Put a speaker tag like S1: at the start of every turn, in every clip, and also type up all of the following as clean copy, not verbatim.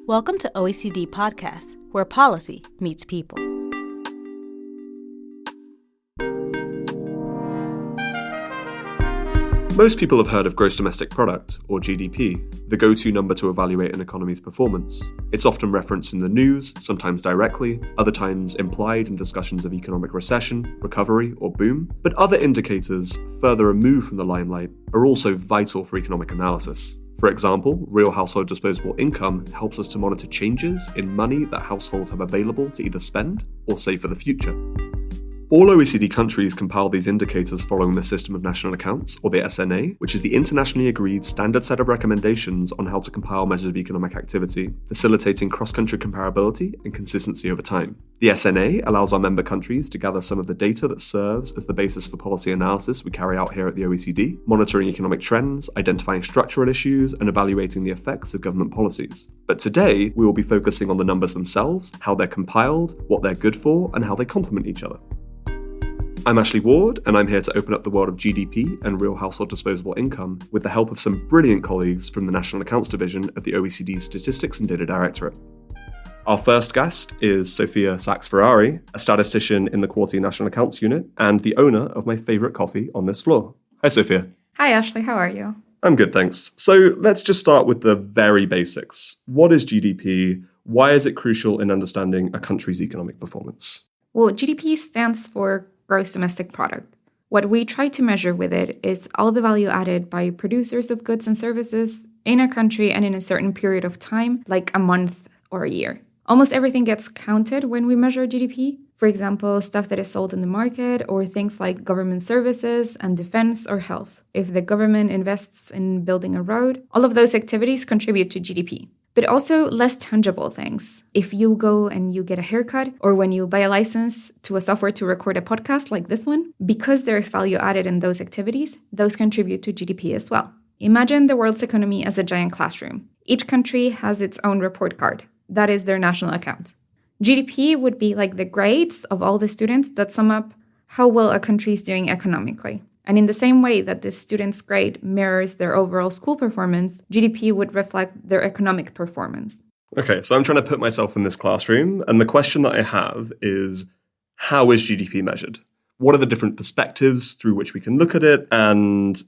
S1: Welcome to OECD Podcasts, where policy meets people.
S2: Most people have heard of gross domestic product, or GDP, the go-to number to evaluate an economy's performance. It's often referenced in the news, sometimes directly, other times implied in discussions of economic recession, recovery, or boom. But other indicators, further removed from the limelight, are also vital for economic analysis. For example, real household disposable income helps us to monitor changes in money that households have available to either spend or save for the future. All OECD countries compile these indicators following the System of National Accounts, or the SNA, which is the internationally agreed standard set of recommendations on how to compile measures of economic activity, facilitating cross-country comparability and consistency over time. The SNA allows our member countries to gather some of the data that serves as the basis for policy analysis we carry out here at the OECD, monitoring economic trends, identifying structural issues, and evaluating the effects of government policies. But today, we will be focusing on the numbers themselves, how they're compiled, what they're good for, and how they complement each other. I'm Ashley Ward, and I'm here to open up the world of GDP and real household disposable income with the help of some brilliant colleagues from the National Accounts Division of the OECD's Statistics and Data Directorate. Our first guest is Sofia Ferrari, a statistician in the Quarterly National Accounts Unit and the owner of my favourite coffee on this floor. Hi, Sofia.
S3: Hi, Ashley. How are you?
S2: I'm good, thanks. So let's just start with the very basics. What is GDP? Why is it crucial in understanding a country's economic performance?
S3: Well, GDP stands for gross domestic product. What we try to measure with it is all the value added by producers of goods and services in a country and in a certain period of time, like a month or a year. Almost everything gets counted when we measure GDP. For example, stuff that is sold in the market or things like government services and defense or health. If the government invests in building a road, all of those activities contribute to GDP. But also less tangible things. If you go and you get a haircut, or when you buy a license to a software to record a podcast like this one, because there is value added in those activities, those contribute to GDP as well. Imagine the world's economy as a giant classroom. Each country has its own report card. That is their national account. GDP would be like the grades of all the students that sum up how well a country is doing economically. And in the same way that the student's grade mirrors their overall school performance, GDP would reflect their economic performance.
S2: Okay, so I'm trying to put myself in this classroom, and the question that I have is, how is GDP measured? What are the different perspectives through which we can look at it, and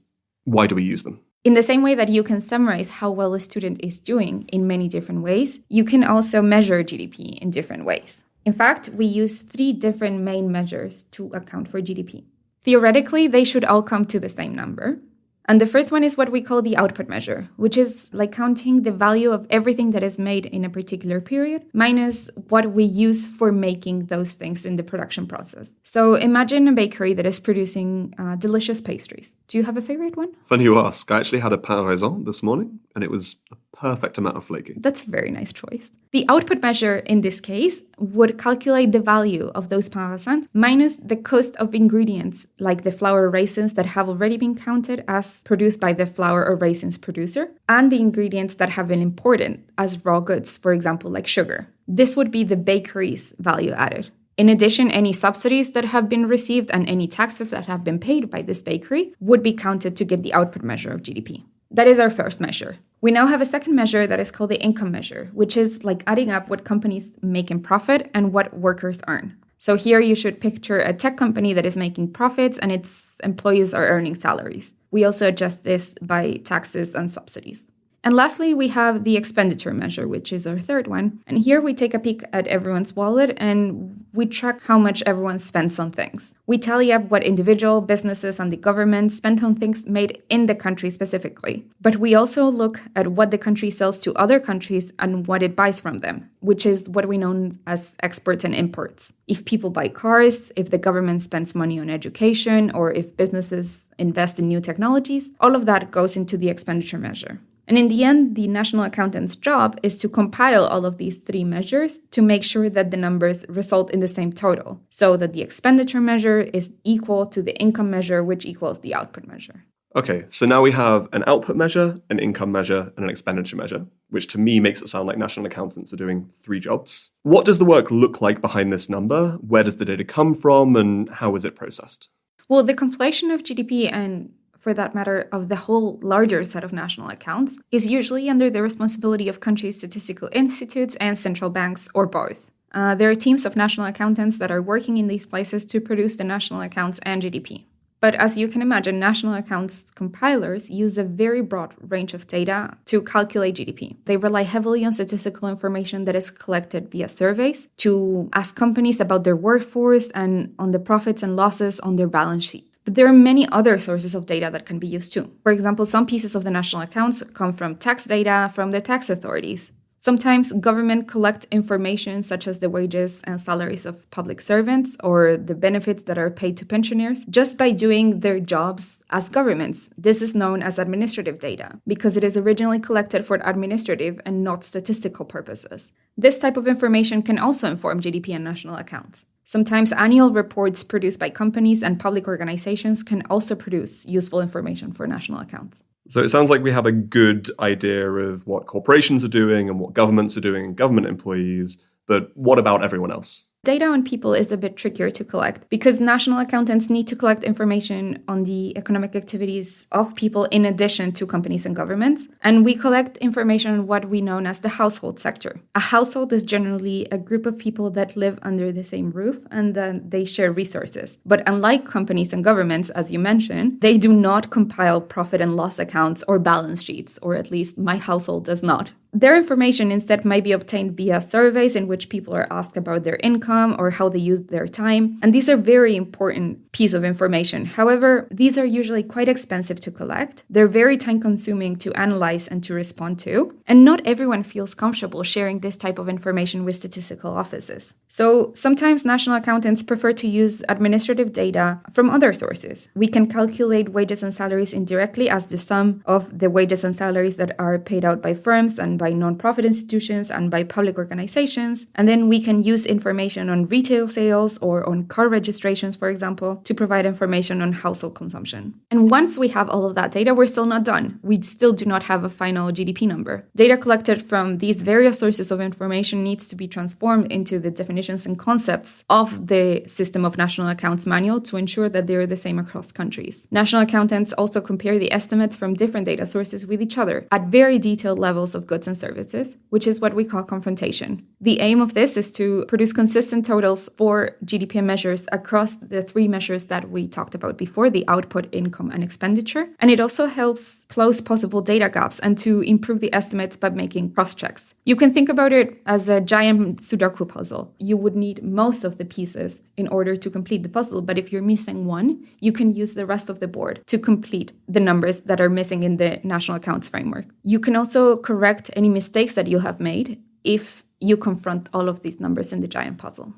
S2: why do we use them?
S3: In the same way that you can summarize how well a student is doing in many different ways, you can also measure GDP in different ways. In fact, we use 3 different main measures to account for GDP. Theoretically, they should all come to the same number. And the first one is what we call the output measure, which is like counting the value of everything that is made in a particular period minus what we use for making those things in the production process. So imagine a bakery that is producing delicious pastries. Do you have a favorite one?
S2: Funny you ask. I actually had a pain raisin this morning, and it was a perfect amount of flaky.
S3: That's a very nice choice. The output measure in this case would calculate the value of those pain raisins minus the cost of ingredients like the flour or raisins that have already been counted as produced by the flour or raisins producer and the ingredients that have been imported as raw goods, for example, like sugar. This would be the bakery's value added. In addition, any subsidies that have been received and any taxes that have been paid by this bakery would be counted to get the output measure of GDP. That is our first measure. We now have a second measure that is called the income measure, which is like adding up what companies make in profit and what workers earn. So here you should picture a tech company that is making profits and its employees are earning salaries. We also adjust this by taxes and subsidies. And lastly, we have the expenditure measure, which is our third one. And here we take a peek at everyone's wallet and we track how much everyone spends on things. We tally up what individual businesses and the government spend on things made in the country specifically. But we also look at what the country sells to other countries and what it buys from them, which is what we know as exports and imports. If people buy cars, if the government spends money on education, or if businesses invest in new technologies, all of that goes into the expenditure measure. And in the end, the national accountant's job is to compile all of these 3 measures to make sure that the numbers result in the same total, so that the expenditure measure is equal to the income measure, which equals the output measure.
S2: Okay, so now we have an output measure, an income measure, and an expenditure measure, which to me makes it sound like national accountants are doing 3 jobs. What does the work look like behind this number? Where does the data come from, and how is it processed?
S3: Well, the compilation of GDP and for that matter, of the whole larger set of national accounts, is usually under the responsibility of countries' statistical institutes and central banks, or both. There are teams of national accountants that are working in these places to produce the national accounts and GDP. But as you can imagine, national accounts compilers use a very broad range of data to calculate GDP. They rely heavily on statistical information that is collected via surveys to ask companies about their workforce and on the profits and losses on their balance sheet. But there are many other sources of data that can be used too. For example, some pieces of the national accounts come from tax data from the tax authorities. Sometimes government collect information such as the wages and salaries of public servants or the benefits that are paid to pensioners just by doing their jobs as governments. This is known as administrative data because it is originally collected for administrative and not statistical purposes. This type of information can also inform GDP and national accounts. Sometimes annual reports produced by companies and public organizations can also produce useful information for national accounts.
S2: So it sounds like we have a good idea of what corporations are doing and what governments are doing and government employees, but what about everyone else?
S3: Data on people is a bit trickier to collect because national accountants need to collect information on the economic activities of people in addition to companies and governments. And we collect information on what we know as the household sector. A household is generally a group of people that live under the same roof and that they share resources. But unlike companies and governments, as you mentioned, they do not compile profit and loss accounts or balance sheets, or at least my household does not. Their information instead might be obtained via surveys in which people are asked about their income or how they use their time. And these are very important pieces of information. However, these are usually quite expensive to collect. They're very time-consuming to analyze and to respond to. And not everyone feels comfortable sharing this type of information with statistical offices. So sometimes national accountants prefer to use administrative data from other sources. We can calculate wages and salaries indirectly as the sum of the wages and salaries that are paid out by firms and by non-profit institutions and by public organizations. And then we can use information on retail sales or on car registrations, for example, to provide information on household consumption. And once we have all of that data, we're still not done. We still do not have a final GDP number. Data collected from these various sources of information needs to be transformed into the definitions and concepts of the System of National Accounts manual to ensure that they are the same across countries. National accountants also compare the estimates from different data sources with each other at very detailed levels of goods and services, which is what we call confrontation. The aim of this is to produce consistent totals for GDP measures across the three measures that we talked about before, the output, income, and expenditure. And it also helps close possible data gaps and to improve the estimates by making cross-checks. You can think about it as a giant Sudoku puzzle. You would need most of the pieces in order to complete the puzzle, but if you're missing one, you can use the rest of the board to complete the numbers that are missing in the national accounts framework. You can also correct any mistakes that you have made if you confront all of these numbers in the giant puzzle.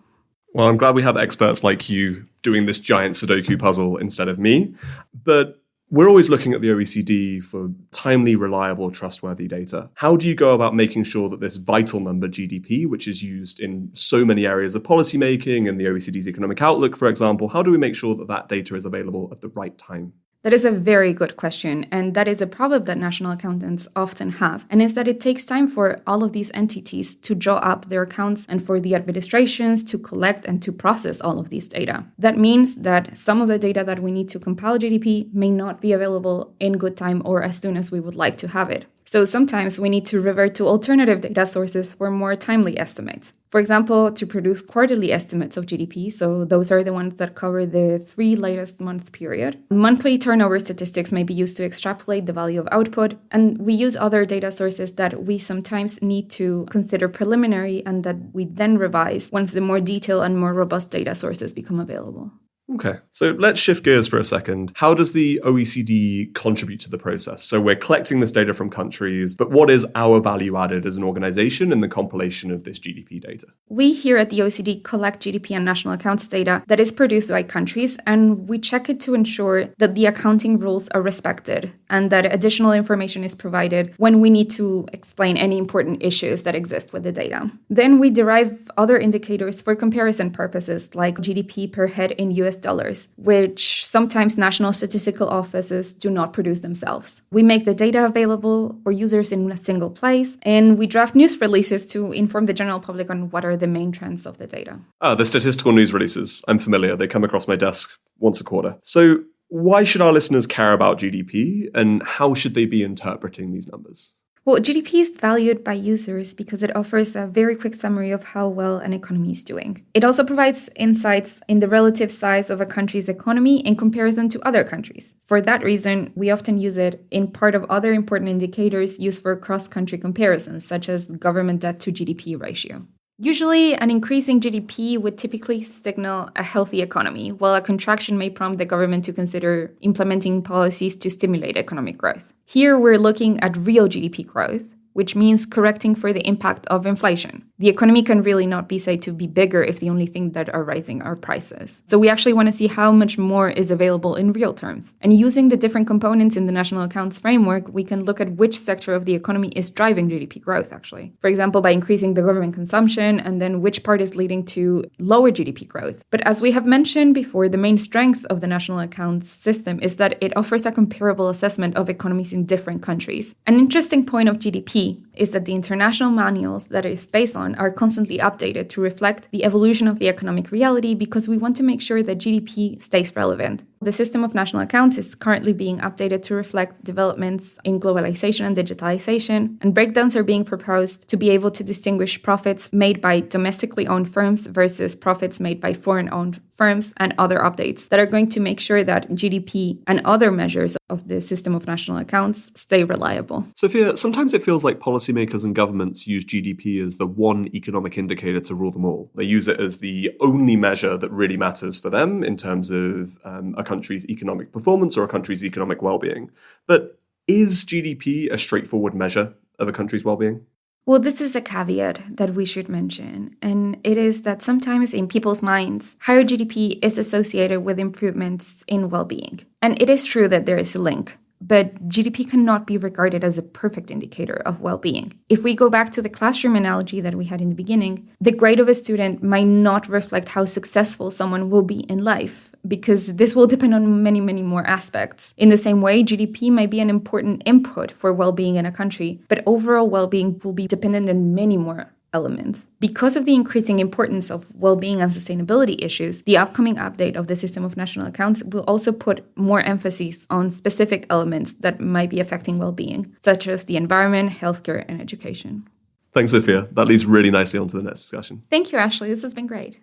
S2: Well, I'm glad we have experts like you doing this giant Sudoku puzzle instead of me. But we're always looking at the OECD for timely, reliable, trustworthy data. How do you go about making sure that this vital number, GDP, which is used in so many areas of policymaking and the OECD's economic outlook, for example, how do we make sure that that data is available at the right time?
S3: That is a very good question, and that is a problem that national accountants often have, and is that it takes time for all of these entities to draw up their accounts and for the administrations to collect and to process all of these data. That means that some of the data that we need to compile GDP may not be available in good time or as soon as we would like to have it. So sometimes we need to revert to alternative data sources for more timely estimates. For example, to produce quarterly estimates of GDP, so those are the ones that cover the 3 latest month period. Monthly turnover statistics may be used to extrapolate the value of output, and we use other data sources that we sometimes need to consider preliminary and that we then revise once the more detailed and more robust data sources become available.
S2: Okay, so let's shift gears for a second. How does the OECD contribute to the process? So we're collecting this data from countries, but what is our value added as an organization in the compilation of this GDP data?
S3: We here at the OECD collect GDP and national accounts data that is produced by countries, and we check it to ensure that the accounting rules are respected and that additional information is provided when we need to explain any important issues that exist with the data. Then we derive other indicators for comparison purposes, like GDP per head in US dollars, which sometimes national statistical offices do not produce themselves. We make the data available for users in a single place, and we draft news releases to inform the general public on what are the main trends of the data.
S2: The statistical news releases. I'm familiar. They come across my desk once a quarter. So Why should our listeners care about GDP, and how should they be interpreting these numbers?
S3: Well, GDP is valued by users because it offers a very quick summary of how well an economy is doing. It also provides insights in the relative size of a country's economy in comparison to other countries. For that reason, we often use it in part of other important indicators used for cross-country comparisons, such as government debt to GDP ratio. Usually, an increasing GDP would typically signal a healthy economy, while a contraction may prompt the government to consider implementing policies to stimulate economic growth. Here, we're looking at real GDP growth, which means correcting for the impact of inflation. The economy can really not be said to be bigger if the only thing that are rising are prices. So we actually want to see how much more is available in real terms. And using the different components in the national accounts framework, we can look at which sector of the economy is driving GDP growth, actually. For example, by increasing the government consumption, and then which part is leading to lower GDP growth. But as we have mentioned before, the main strength of the national accounts system is that it offers a comparable assessment of economies in different countries. An interesting point of GDP is that the international manuals that it is based on are constantly updated to reflect the evolution of the economic reality because we want to make sure that GDP stays relevant. The system of national accounts is currently being updated to reflect developments in globalization and digitalization, and breakdowns are being proposed to be able to distinguish profits made by domestically owned firms versus profits made by foreign-owned firms, and other updates that are going to make sure that GDP and other measures of the system of national accounts stay reliable.
S2: Sophia, sometimes it feels like policymakers and governments use GDP as the one economic indicator to rule them all. They use it as the only measure that really matters for them in terms of a country's economic performance or a country's economic well-being. But is GDP a straightforward measure of a country's well-being?
S3: Well, this is a caveat that we should mention, and it is that sometimes in people's minds, higher GDP is associated with improvements in well-being. And it is true that there is a link, but GDP cannot be regarded as a perfect indicator of well-being. If we go back to the classroom analogy that we had in the beginning, the grade of a student might not reflect how successful someone will be in life, because this will depend on many, many more aspects. In the same way, GDP might be an important input for well-being in a country, but overall well-being will be dependent on many more elements. Because of the increasing importance of well-being and sustainability issues, the upcoming update of the system of national accounts will also put more emphasis on specific elements that might be affecting well-being, such as the environment, healthcare, and education.
S2: Thanks, Sophia. That leads really nicely onto the next discussion.
S3: Thank you, Ashley. This has been great.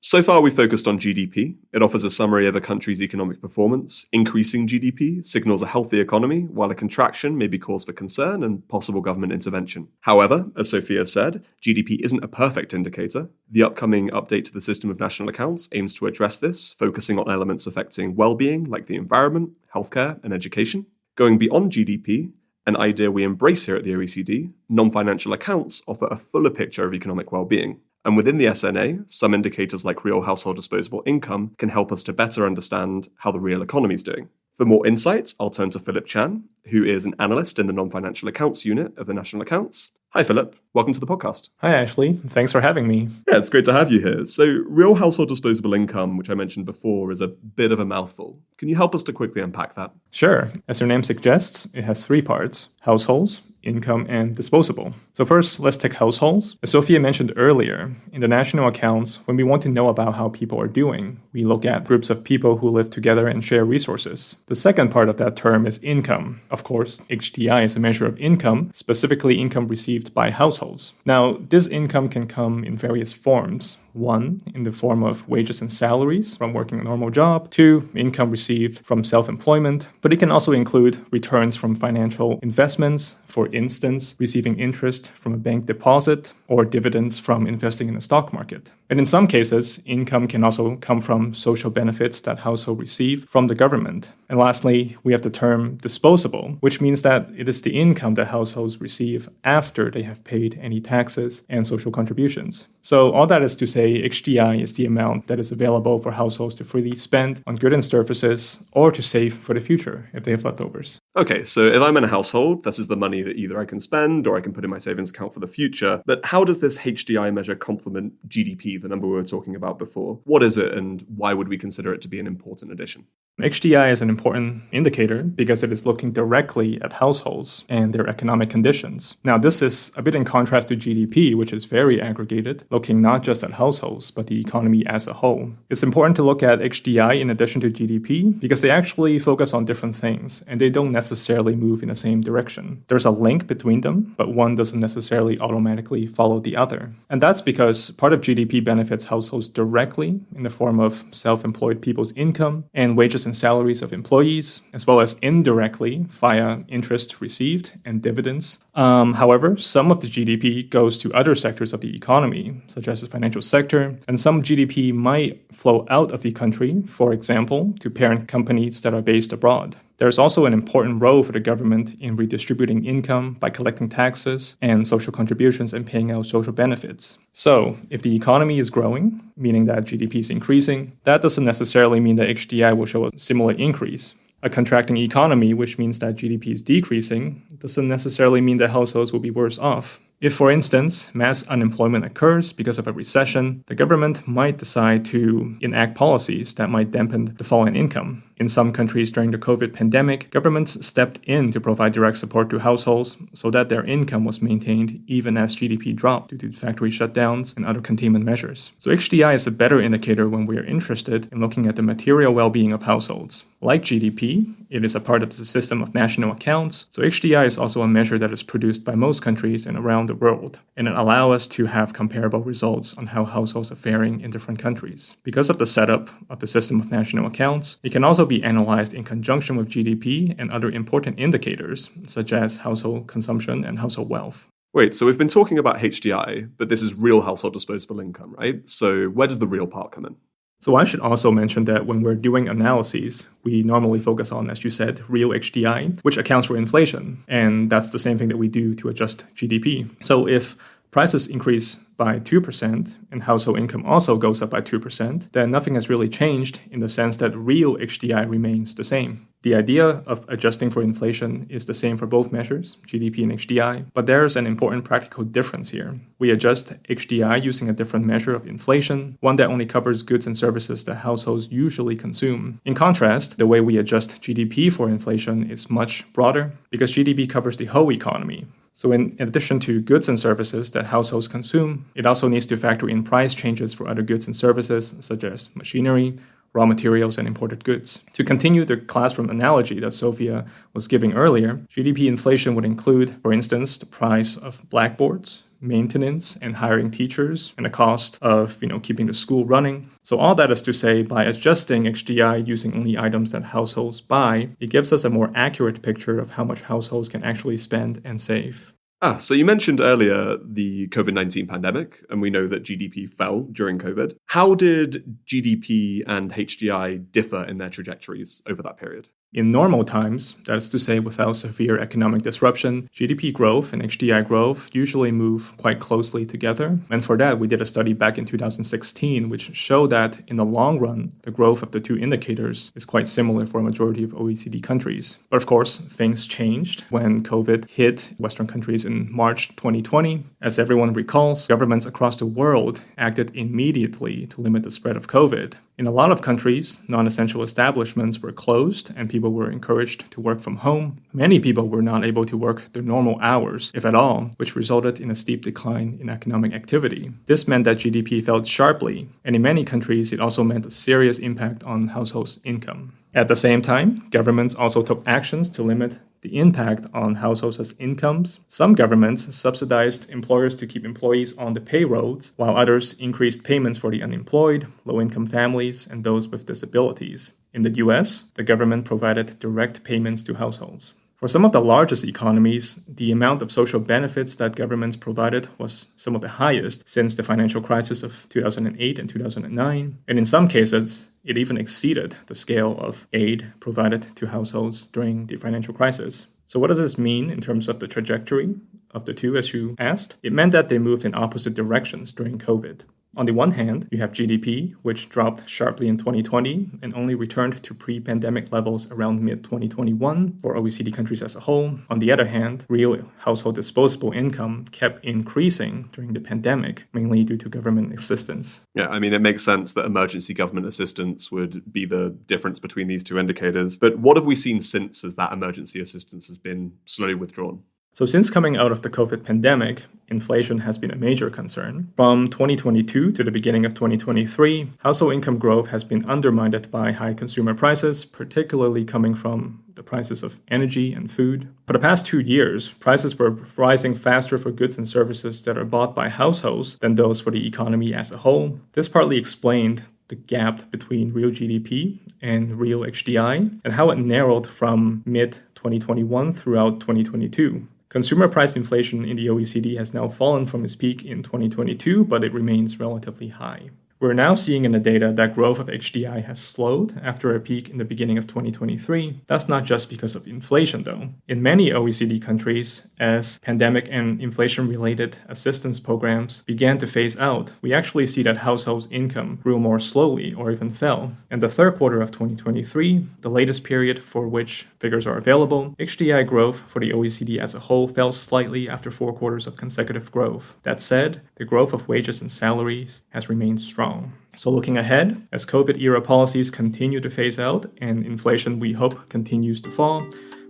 S2: So far, we've focused on GDP. It offers a summary of a country's economic performance. Increasing GDP signals a healthy economy, while a contraction may be cause for concern and possible government intervention. However, as Sophia said, GDP isn't a perfect indicator. The upcoming update to the system of national accounts aims to address this, focusing on elements affecting well-being like the environment, healthcare, and education. Going beyond GDP, an idea we embrace here at the OECD, non-financial accounts offer a fuller picture of economic well-being. And within the SNA, some indicators like real household disposable income can help us to better understand how the real economy is doing. For more insights, I'll turn to Philip Chan, who is an analyst in the non-financial accounts unit of the National Accounts. Hi, Philip. Welcome to the podcast.
S4: Hi, Ashley. Thanks for having me.
S2: Yeah, it's great to have you here. So, real household disposable income, which I mentioned before, is a bit of a mouthful. Can you help us to quickly unpack that?
S4: Sure. As your name suggests, it has three parts: households, income, and disposable. So first, let's take households. As Sofia mentioned earlier, in the national accounts, when we want to know about how people are doing, we look at groups of people who live together and share resources. The second part of that term is income. Of course, HDI is a measure of income, specifically income received by households. Now, this income can come in various forms. One, in the form of wages and salaries from working a normal job. Two, income received from self-employment. But it can also include returns from financial investments, for instance, receiving interest from a bank deposit or dividends from investing in the stock market. And in some cases, income can also come from social benefits that households receive from the government. And lastly, we have the term disposable, which means that it is the income that households receive after they have paid any taxes and social contributions. So all that is to say, HDI is the amount that is available for households to freely spend on goods and services or to save for the future if they have leftovers.
S2: Okay, so if I'm in a household, this is the money that either I can spend or I can put in my savings account for the future. But how does this HDI measure complement GDP, the number we were talking about before? What is it and why would we consider it to be an important addition?
S4: HDI is an important indicator because it is looking directly at households and their economic conditions. Now, this is a bit in contrast to GDP, which is very aggregated, looking not just at households, but the economy as a whole. It's important to look at HDI in addition to GDP because they actually focus on different things and they don't necessarily move in the same direction. There's a link between them, but one doesn't necessarily automatically follow the other. And that's because part of GDP benefits households directly in the form of self-employed people's income and wages and salaries of employees, as well as indirectly via interest received and dividends. However, some of the GDP goes to other sectors of the economy, such as the financial sector, and some GDP might flow out of the country, for example, to parent companies that are based abroad. There's also an important role for the government in redistributing income by collecting taxes and social contributions and paying out social benefits. So, if the economy is growing, meaning that GDP is increasing, that doesn't necessarily mean that HDI will show a similar increase. A contracting economy, which means that GDP is decreasing, doesn't necessarily mean that households will be worse off. If, for instance, mass unemployment occurs because of a recession, the government might decide to enact policies that might dampen the fall in income. In some countries during the COVID pandemic, governments stepped in to provide direct support to households so that their income was maintained even as GDP dropped due to factory shutdowns and other containment measures. So HDI is a better indicator when we are interested in looking at the material well-being of households. Like GDP, it is a part of the system of national accounts, so HDI is also a measure that is produced by most countries and around the world, and it allows us to have comparable results on how households are faring in different countries. Because of the setup of the system of national accounts, it can also be analyzed in conjunction with GDP and other important indicators, such as household consumption and household wealth.
S2: Wait, so we've been talking about HDI, but this is real household disposable income, right? So where does the real part come in?
S4: So I should also mention that when we're doing analyses, we normally focus on, as you said, real HDI, which accounts for inflation. And that's the same thing that we do to adjust GDP. So if prices increase by 2% and household income also goes up by 2%, then nothing has really changed in the sense that real HDI remains the same. The idea of adjusting for inflation is the same for both measures, GDP and HDI, but there's an important practical difference here. We adjust HDI using a different measure of inflation, one that only covers goods and services that households usually consume. In contrast, the way we adjust GDP for inflation is much broader because GDP covers the whole economy. So in addition to goods and services that households consume, it also needs to factor in price changes for other goods and services, such as machinery, raw materials, and imported goods. To continue the classroom analogy that Sofia was giving earlier, GDP inflation would include, for instance, the price of blackboards, maintenance and hiring teachers, and the cost of keeping the school running. So all that is to say, by adjusting HDI using only items that households buy, it gives us a more accurate picture of how much households can actually spend and save.
S2: So you mentioned earlier the COVID-19 pandemic, and we know that GDP fell during COVID. How did GDP and HDI differ in their trajectories over that period?
S4: In normal times, that is to say without severe economic disruption, GDP growth and HDI growth usually move quite closely together. And for that, we did a study back in 2016, which showed that in the long run, the growth of the two indicators is quite similar for a majority of OECD countries. But of course, things changed when COVID hit Western countries in March 2020. As everyone recalls, governments across the world acted immediately to limit the spread of COVID. In a lot of countries, non-essential establishments were closed and people were encouraged to work from home. Many people were not able to work their normal hours, if at all, which resulted in a steep decline in economic activity. This meant that GDP fell sharply, and in many countries, it also meant a serious impact on households' income. At the same time, governments also took actions to limit the impact on households' incomes. Some governments subsidized employers to keep employees on the payrolls, while others increased payments for the unemployed, low-income families, and those with disabilities. In the US, the government provided direct payments to households. For some of the largest economies, the amount of social benefits that governments provided was some of the highest since the financial crisis of 2008 and 2009, and in some cases, it even exceeded the scale of aid provided to households during the financial crisis. So what does this mean in terms of the trajectory of the two, as you asked? It meant that they moved in opposite directions during COVID. On the one hand, you have GDP, which dropped sharply in 2020 and only returned to pre-pandemic levels around mid-2021 for OECD countries as a whole. On the other hand, real household disposable income kept increasing during the pandemic, mainly due to government assistance.
S2: Yeah, I mean, it makes sense that emergency government assistance would be the difference between these two indicators. But what have we seen since as that emergency assistance has been slowly withdrawn?
S4: So since coming out of the COVID pandemic, inflation has been a major concern. From 2022 to the beginning of 2023, household income growth has been undermined by high consumer prices, particularly coming from the prices of energy and food. For the past 2 years, prices were rising faster for goods and services that are bought by households than those for the economy as a whole. This partly explained the gap between real GDP and real HDI and how it narrowed from mid-2021 throughout 2022. Consumer price inflation in the OECD has now fallen from its peak in 2022, but it remains relatively high. We're now seeing in the data that growth of HDI has slowed after a peak in the beginning of 2023. That's not just because of inflation, though. In many OECD countries, as pandemic and inflation-related assistance programs began to phase out, we actually see that households' income grew more slowly or even fell. In the third quarter of 2023, the latest period for which figures are available, HDI growth for the OECD as a whole fell slightly after 4 quarters of consecutive growth. That said, the growth of wages and salaries has remained strong. So looking ahead, as COVID-era policies continue to phase out and inflation, we hope, continues to fall,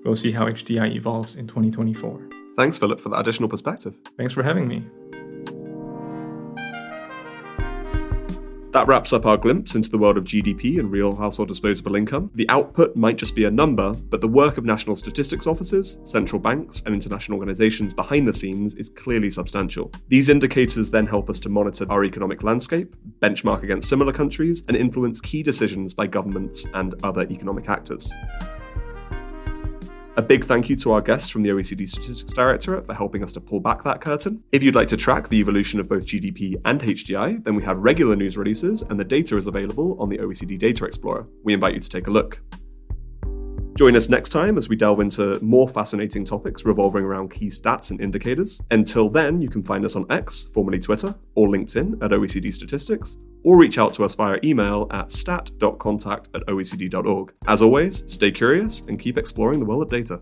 S4: we'll see how HDI evolves in 2024.
S2: Thanks, Philip, for that additional perspective.
S4: Thanks for having me.
S2: That wraps up our glimpse into the world of GDP and real household disposable income. The output might just be a number, but the work of national statistics offices, central banks, and international organizations behind the scenes is clearly substantial. These indicators then help us to monitor our economic landscape, benchmark against similar countries, and influence key decisions by governments and other economic actors. A big thank you to our guests from the OECD Statistics Directorate for helping us to pull back that curtain. If you'd like to track the evolution of both GDP and HDI, then we have regular news releases and the data is available on the OECD Data Explorer. We invite you to take a look. Join us next time as we delve into more fascinating topics revolving around key stats and indicators. Until then, you can find us on X, formerly Twitter, or LinkedIn at OECD Statistics, or reach out to us via email at stat.contact@oecd.org. As always, stay curious and keep exploring the world of data.